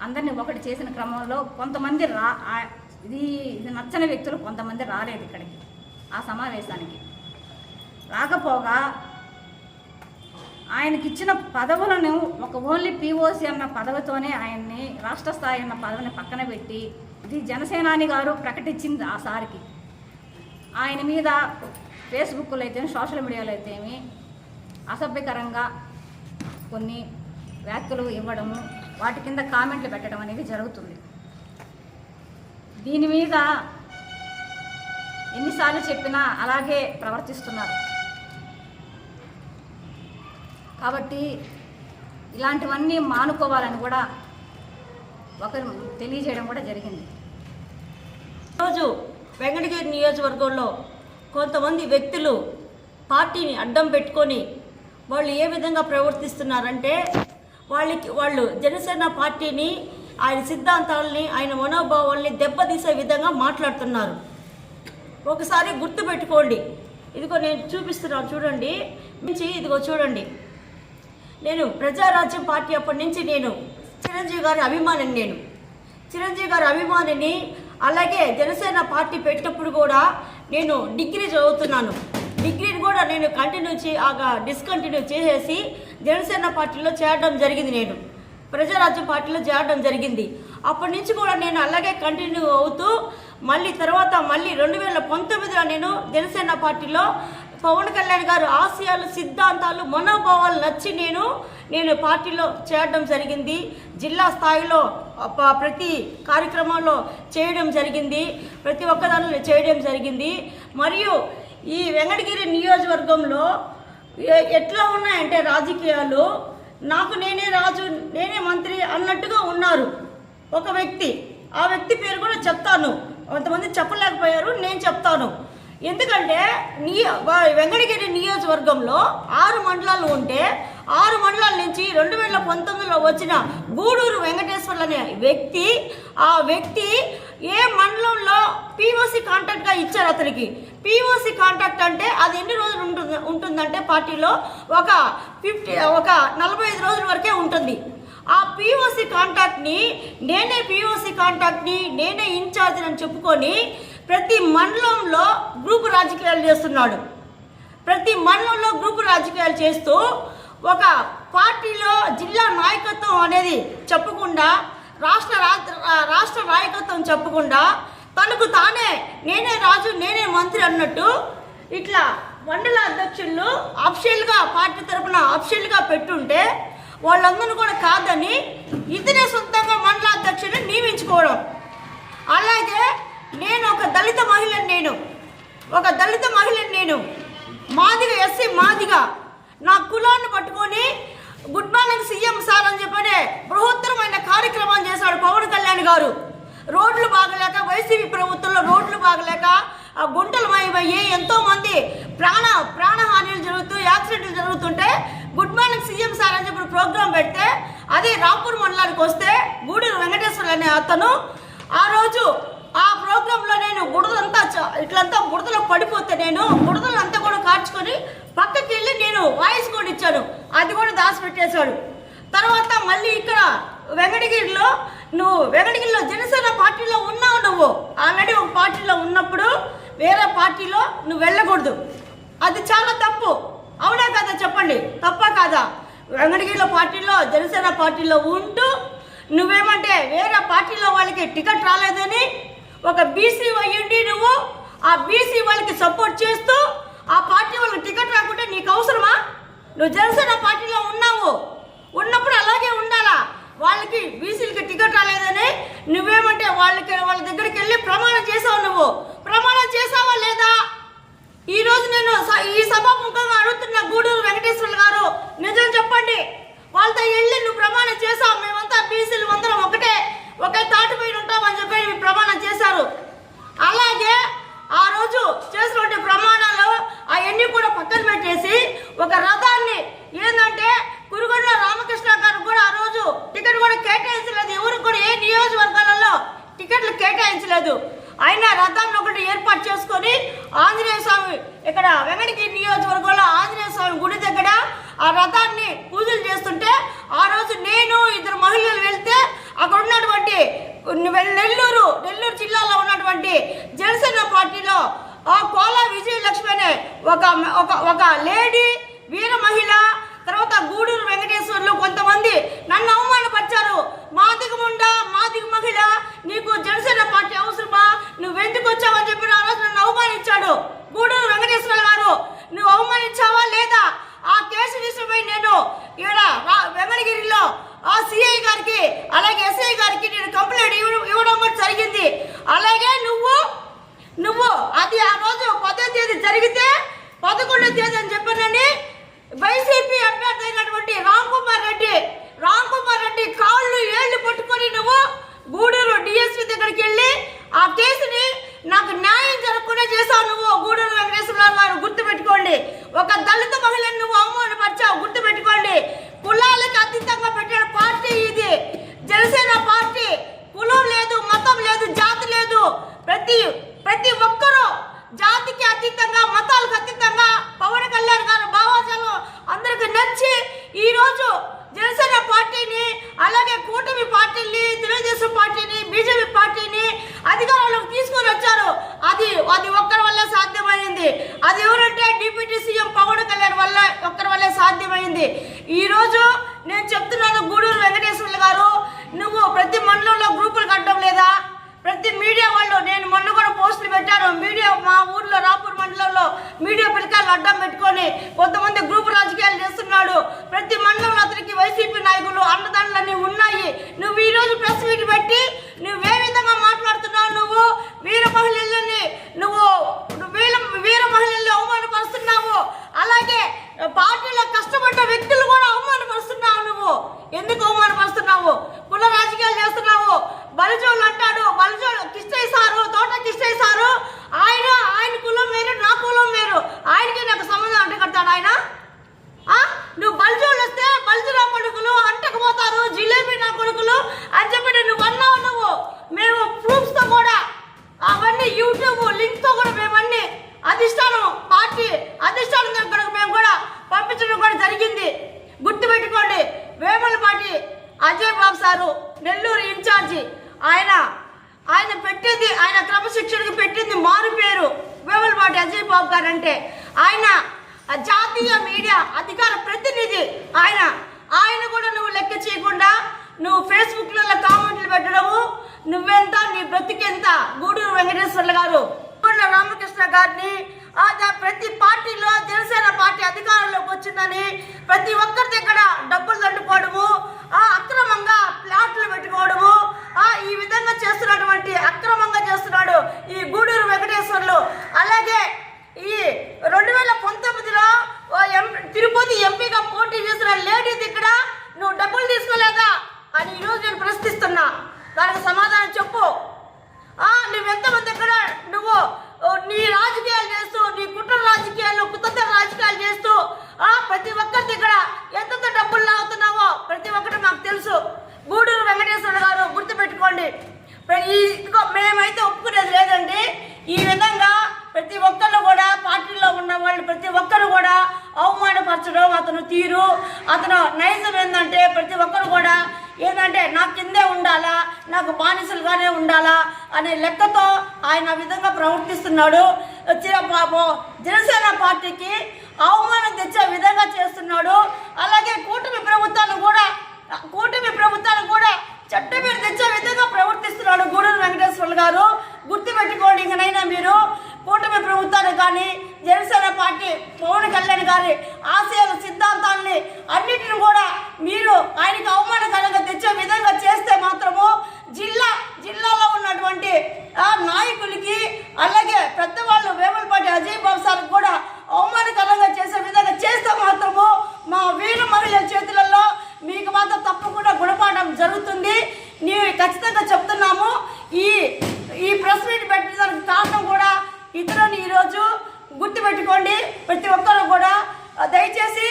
అందరినీ ఒకటి చేసిన క్రమంలో కొంతమంది ఇది నచ్చని వ్యక్తులు కొంతమంది రాలేదు ఇక్కడికి ఆ సమావేశానికి. రాకపోగా ఆయనకి ఇచ్చిన పదవులను ఒక ఓన్లీ పిఓసి అన్న పదవితోనే ఆయన్ని రాష్ట్ర స్థాయి అన్న పదవిని పక్కన పెట్టి ఇది జనసేనాని గారు ప్రకటించింది ఆ సారికి. ఆయన మీద ఫేస్బుక్లో అయితే సోషల్ మీడియాలో అయితేమి అసభ్యకరంగా కొన్ని వ్యాఖ్యలు ఇవ్వడము, వాటి కింద కామెంట్లు పెట్టడం అనేది జరుగుతుంది. దీని మీద ఎన్నిసార్లు చెప్పినా అలాగే ప్రవర్తిస్తున్నారు. కాబట్టి ఇలాంటివన్నీ మానుకోవాలని కూడా ఒకరు తెలియజేయడం కూడా జరిగింది. ఈరోజు వెంకటగిరి నియోజకవర్గంలో కొంతమంది వ్యక్తులు పార్టీని అడ్డం పెట్టుకొని వాళ్ళు ఏ విధంగా ప్రవర్తిస్తున్నారంటే వాళ్ళు జనసేన పార్టీని, ఆయన సిద్ధాంతాలని, ఆయన మనోభావాల్ని దెబ్బతీసే విధంగా మాట్లాడుతున్నారు. ఒకసారి గుర్తుపెట్టుకోండి. ఇదిగో నేను చూపిస్తున్నాను చూడండి. ఇదిగో చూడండి, నేను ప్రజారాజ్యం పార్టీ అప్పటి నుంచి నేను చిరంజీవి గారి అభిమానిని. అలాగే జనసేన పార్టీ పెట్టినప్పుడు కూడా నేను డిగ్రీ చదువుతున్నాను. డిగ్రీని కూడా నేను డిస్కంటిన్యూ చేసేసి జనసేన పార్టీలో చేరడం జరిగింది. నేను ప్రజారాజ్యం పార్టీలో చేరడం జరిగింది. అప్పటి నుంచి కూడా నేను అలాగే కంటిన్యూ అవుతూ మళ్ళీ 2019లో నేను జనసేన పార్టీలో పవన్ కళ్యాణ్ గారు ఆశయాలు, సిద్ధాంతాలు, మనోభావాలు నచ్చి నేను పార్టీలో చేరడం జరిగింది. జిల్లా స్థాయిలో ప్రతి కార్యక్రమంలో చేయడం జరిగింది, ప్రతి ఒక్కదానిలో చేయడం జరిగింది. మరియు ఈ వెంకటగిరి నియోజకవర్గంలో ఎట్లా ఉన్నాయంటే రాజకీయాలు, నాకు నేనే రాజు, నేనే మంత్రి అన్నట్టుగా ఉన్నారు. ఒక వ్యక్తి, ఆ వ్యక్తి పేరు కూడా చెప్తాను, కొంతమంది చెప్పలేకపోయారు, నేను చెప్తాను. ఎందుకంటే వెంకటగిరి నియోజకవర్గంలో 6 మండలాలు ఉంటే 6 మండలాల నుంచి 2019లో వచ్చిన గూడూరు వెంకటేశ్వర్లు అనే వ్యక్తి, ఆ వ్యక్తి ఏ మండలంలో పీఓసీ కాంట్రాక్ట్గా ఇచ్చారు అతనికి. పీఓసీ కాంట్రాక్ట్ అంటే అది ఎన్ని రోజులు ఉంటుందంటే పార్టీలో ఒక 45 రోజుల వరకే ఉంటుంది. ఆ పీఓసీ కాంట్రాక్ట్ని నేనే ఇన్ఛార్జ్ అని చెప్పుకొని ప్రతి మండలంలో గ్రూపు రాజకీయాలు చేస్తున్నాడు. ప్రతి మండలంలో గ్రూపు రాజకీయాలు చేస్తూ ఒక పార్టీలో జిల్లా నాయకత్వం అనేది చెప్పకుండా, రాష్ట్ర నాయకత్వం చెప్పకుండా తనకు తానే నేనే రాజు, నేనే మంత్రి అన్నట్టు ఇట్లా మండల అధ్యక్షులు అఫీషియల్గా పార్టీ తరఫున అఫీషియల్గా పెట్టుంటే వాళ్ళందరూ కూడా కాదని ఇతనే సొంతంగా మండల అధ్యక్షుడిని నియమించుకోవడం. అలాగే నేను ఒక దళిత మహిళని నేను మాదిగ, ఎస్సీ మాదిగ, నా కులాన్ని పట్టుకొని గుడ్ మార్నింగ్ సీఎం సార్ అని చెప్పనే బృహత్తరమైన కార్యక్రమం చేశాడు పవన్ కళ్యాణ్ గారు. రోడ్లు బాగలేక, వైసీపీ ప్రభుత్వంలో రోడ్లు బాగలేక గుంటలు మాయమయ్యి ఎంతోమంది ప్రాణహానిలు జరుగుతూ యాక్సిడెంట్లు జరుగుతుంటే గుడ్ మార్నింగ్ సీఎం సార్ అని చెప్పి ప్రోగ్రాం పెడితే అదే రాంపూర్ మండలానికి వస్తే గూడూరు వెంకటేశ్వర్లు అనే అతను ఆ రోజు ఆ ప్రోగ్రాంలో నేను ఇట్లంతా బుడదలో పడిపోతే నేను బుడదలంతా కూడా కార్చుకొని పక్కకి వెళ్ళి నేను వాయిస్ కూడా ఇచ్చాను, అది కూడా దాచిపెట్టేశాడు. తర్వాత మళ్ళీ ఇక్కడ వెంకటగిరిలో జనసేన పార్టీలో ఉన్నావు. నువ్వు ఆల్రెడీ ఒక పార్టీలో ఉన్నప్పుడు వేరే పార్టీలో నువ్వు వెళ్ళకూడదు, అది చాలా తప్పు. అవునా కదా చెప్పండి, తప్పా కాదా? వెంకటగిరిలో పార్టీలో జనసేన పార్టీలో ఉంటూ నువ్వేమంటే వేరే పార్టీలో వాళ్ళకి టికెట్ రాలేదని ఒక బీసీ అయ్యుండి నువ్వు ఆ బీసీ వాళ్ళకి సపోర్ట్ చేస్తూ ఆ పార్టీ వాళ్ళకి టికెట్ రాకుంటే నీకు అవసరమా? నువ్వు జనసేన పార్టీలో ఉన్నప్పుడు అలాగే ఉండాలా. వాళ్ళకి బీసీలకి టికెట్ రాలేదని నువ్వేమంటే వాళ్ళ దగ్గరికి వెళ్ళి ప్రమాణం చేసావు. నువ్వు ప్రమాణం చేసావా లేదా? ఈరోజు నేను ఈ సభాముఖంగా అడుగుతున్న గూడూరు వెంకటేశ్వర్లు గారు, నిజం చెప్పండి, వాళ్ళతో వెళ్ళి నువ్వు ప్రమాణం చేసావు. మేమంతా బీసీలు అందరం ఒకే తాటిపైన ఉంటామని చెప్పి ప్రమాణం చేశారు. అలాగే ఆ రోజు చేసినటువంటి ప్రమాణాలు అవన్నీ కూడా పక్కన పెట్టేసి ఒక రథాన్ని ఏంటంటే కురుగొండ రామకృష్ణ గారు కూడా ఆ రోజు టికెట్ కూడా కేటాయించలేదు. ఎవరికి కూడా ఏ నియోజకవర్గాలలో టికెట్లు కేటాయించలేదు. అయినా రథాన్ని ఒకటి ఏర్పాటు చేసుకొని ఆంజనేయ స్వామి ఇక్కడ వెంకటగిరి నియోజకవర్గంలో ఆంజనేయ స్వామి గుడి దగ్గర ఆ రథాన్ని పూజలు చేస్తుంటే ఆ రోజు నేను 2 మహిళలు వెళ్తే అక్కడ ఉన్నటువంటి నెల్లూరు జిల్లాలో ఉన్నటువంటి జనసేన పార్టీలో కోలా విజయలక్ష్మి అనే ఒక లేడీ వీర మహిళ, తర్వాత గూడూరు వెంకటేశ్వర్లు కొంతమంది నన్ను అవమానపరిచారు. మాదిగ మహిళ, నీకు జనసేన పార్టీ అవసరమా, నువ్వెందుకు వచ్చావని చెప్పి ఆ రోజు నన్ను అవమానించాడు గూడూరు వెంకటేశ్వర గారు. నువ్వు అవమానించావా లేదా? ఆ కేసు విషయమై నేను ఇక్కడ వెంకటగిరిలో ఆ సిఐ గారికి అలాగే ఎస్ఐ గారికి నేను కంప్లైంట్ ఇవ్వడం కూడా జరిగింది. అలాగే నువ్వు అది ఆ రోజు 10వ తేదీ జరిగితే 11వ తేదీ అని చెప్పానని వైసీపీ అభ్యర్థి అయినటువంటి రామ్ కుమార్ రెడ్డి కాళ్ళు ఏళ్ళు పట్టుకొని నువ్వు గూడూరు డిఎస్పీ దగ్గరికి వెళ్ళి ఆ కేసుని నాకు న్యాయం జరగకుండా చేశావు. నువ్వు గూడూరు వెంకటేశ్వరరావు గారు గుర్తుపెట్టుకోండి. ఒక దళిత మహిళను నువ్వు అవమానపరిచావు, గుర్తుపెట్టుకోండి. కులాలకు అతీతంగా పెట్టిన పార్టీ ఇది జనసేన పార్టీ. కులం లేదు, మతం లేదు, జాతి లేదు. ప్రతి ఒక్కరూ జాతికి అతీతంగా, మతాలకు అతీతంగా పవన్ కళ్యాణ్ గారు భావాజాలు అందరికి నచ్చి ఈరోజు జనసేన పార్టీని అలాగే కూటమి పార్టీని, తెలుగుదేశం పార్టీని, బీజేపీ పార్టీని అధికారంలోకి తీసుకొని వచ్చారు. అది ఒక్కరి వల్ల సాధ్యమైంది. అది ఎవరంటే డిప్యూటీ సీఎం పవన్ కళ్యాణ్ వల్ల ఒక్కరి వల్లే సాధ్యమైంది. ఈరోజు నేను చెప్తున్నాను, గూడూరు వెంకటేశ్వర్లు గారు, నువ్వు ప్రతి మండలంలో గ్రూపులు కట్టడం లేదా? ప్రతి మీడియా వాళ్ళు, నేను మొన్న కూడా పోస్టులు పెట్టాను. మీడియా మా ఊర్లో రాపూర్ మండలంలో మీడియా పిల్లకాయలు అడ్డం పెట్టుకొని కొంతమంది గ్రూపు రాజకీయాలు చేస్తున్నాడు. ప్రతి మండలంలో అతనికి వైసీపీ నాయకులు అండదండలన్నీ ఉన్నాయి. నువ్వు ఈరోజు ప్రెస్ మీట్ పెట్టి నువ్వే విధంగా మాట్లాడుతున్నావు? నువ్వు వీర మహిళల్ని అవమానపరుస్తున్నావు. అలాగే పార్టీలో కష్టపడ్డ వ్యక్తులు కూడా అవమానపరుస్తున్నావు. నువ్వు ఎందుకు అవమానపరుస్తున్నావు? కుల రాజకీయాలు చేస్తున్నావు. బలిజోళ్ళు అంటాడు, బలిజోళ్ళు కిష్టయ్య సారు, తోట కిష్టయ్య సారు, ఆయన కులం వేరు, నా కులం వేరు. ఆయనకి నాకు సంబంధం అంటగడతాడు ఆయన. నువ్వు బలిజోళ్ళు వస్తే బలిజు నా కొడుకులు అంటకపోతారు, జిలేబీ నా కొడుకులు అని చెప్పి నువ్వు అన్నావు. నువ్వు మేము ప్రూఫ్స్తో కూడా అవన్నీ యూట్యూబ్ లింక్తో కూడా మేమన్నీ పార్టీ అధిష్టానం దగ్గర మేము కూడా పంపించడం కూడా జరిగింది. గుర్తుపెట్టుకోండి, వేములపాటి అజయ్ బాబు సారు నెల్లూరు ఇన్ఛార్జి. ఆయన పెట్టింది, ఆయన క్రమశిక్షణకు పెట్టింది మారు పేరు వేములపాటి అజయ్ బాబు గారు. అంటే ఆయన జాతీయ మీడియా అధికార ప్రతినిధి. ఆయన కూడా నువ్వు లెక్క చేయకుండా నువ్వు ఫేస్బుక్లలో కామెంట్లు పెట్టడము, నువ్వెంత, నీ బ్రతికెంత. గూడూరు వెంకటేశ్వర్లు గారు, రామకృష్ణ గారిని ప్రతి పార్టీలో జనసేన పార్టీ అధికారంలోకి వచ్చిందని ప్రతి ఒక్కరి దగ్గర డబ్బులు దండుకోవడము, అక్రమంగా ప్లాట్లు పెట్టుకోవడము, ఈ విధంగా చేస్తున్నటువంటి అక్రమంగా చేస్తున్నాడు ఈ గూడూరు వెంకటేశ్వర్లు. అలాగే ఈ 2019లో తిరుపతి ఎంపీగా పోటీ చేసిన లేడీ దగ్గర నువ్వు డబ్బులు తీసుకోలేదా అని ఈరోజు నేను ప్రశ్నిస్తున్నా. దానికి సమాధానం చెప్పు. నువ్వెంతమంది దగ్గర నువ్వు నీ రాజకీయాలు చేస్తూ, నీ కుట్ర రాజకీయాలు, కుతంత్ర రాజకీయాలు చేస్తూ ప్రతి ఒక్కరి దగ్గర ఎంత డబ్బులు లాగుతున్నావో ప్రతి ఒక్కటి మాకు తెలుసు. గూడూరు వెంకటేశ్వర గారు గుర్తుపెట్టుకోండి, మేమైతే ఒప్పుకునేది లేదండి. ఈ విధంగా ప్రతి ఒక్కరు కూడా పార్టీలో ఉన్న వాళ్ళు ప్రతి ఒక్కరు కూడా అవమానపరచడం అతను తీరు, అతను నైజం ఏంటంటే ప్రతి ఒక్కరు కూడా ఏంటంటే నాకు కిందే ఉండాలా, నాకు బానిసలుగానే ఉండాలా అనే లెక్కతో ఆయన విధంగా ప్రవర్తిస్తున్నాడు. జనసేన పార్టీకి అవమానం తెచ్చే విధంగా చేస్తున్నాడు. అలాగే కూటమి ప్రభుత్వాన్ని కూడా చట్టం మీద తెచ్చే విధంగా ప్రవర్తిస్తున్నాడు గూడూరు వెంకటేశ్వర్లు గారు. గుర్తుపెట్టుకోండి, ఇంకనైనా మీరు కూటమి ప్రభుత్వాన్ని కానీ జనసేన పార్టీ పవన్ కళ్యాణ్ గారి ఆశయాల సిద్ధాంతాలని అన్నిటిని కూడా మీరు ఆయనకి అవమానకరంగా తెచ్చే విధంగా చేస్తే మాత్రము జిల్లాలో ఉన్నటువంటి నాయకులకి అలాగే పెద్దవాళ్ళు వేములపాటి అజయ్ బాబు సార్ కూడా అవమానకరంగా చేసే విధంగా చేస్తే మాత్రము మా వీర మహిళల చేతులలో మీకు మాత్రం తప్పకుండా గుణపాఠం జరుగుతుంది. నేను ఖచ్చితంగా చెప్తున్నాము. ఈ ప్రెస్ మీట్ పెట్టడానికి కారణం కూడా ఇతరుని ఈరోజు గుర్తుపెట్టుకోండి. ప్రతి ఒక్కరు కూడా దయచేసి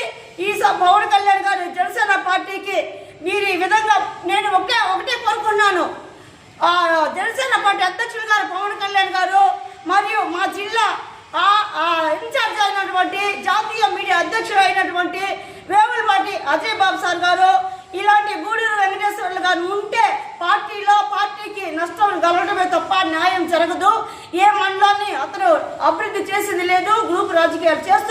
ఈ పవన్ కళ్యాణ్ గారు జనసేన పార్టీకి మీరు ఈ విధంగా నేను ఒకటే కోరుకున్నాను. జనసేన పార్టీ అధ్యక్షులు గారు పవన్ కళ్యాణ్ గారు మరియు మా జిల్లా ఇన్ఛార్జ్ అయినటువంటి జాతీయ మీడియా అధ్యక్షుడు అయినటువంటి వేములపాటి అజయ్ బాబు సార్ గారు ఇలాంటి గూడూరు వెంకటేశ్వర్లు గారు ఉంటే జరగదు. ఏ మండలాన్ని అతను అభివృద్ధి చేసింది లేదు, గ్రూప్ రాజకీయాలు చేస్తూ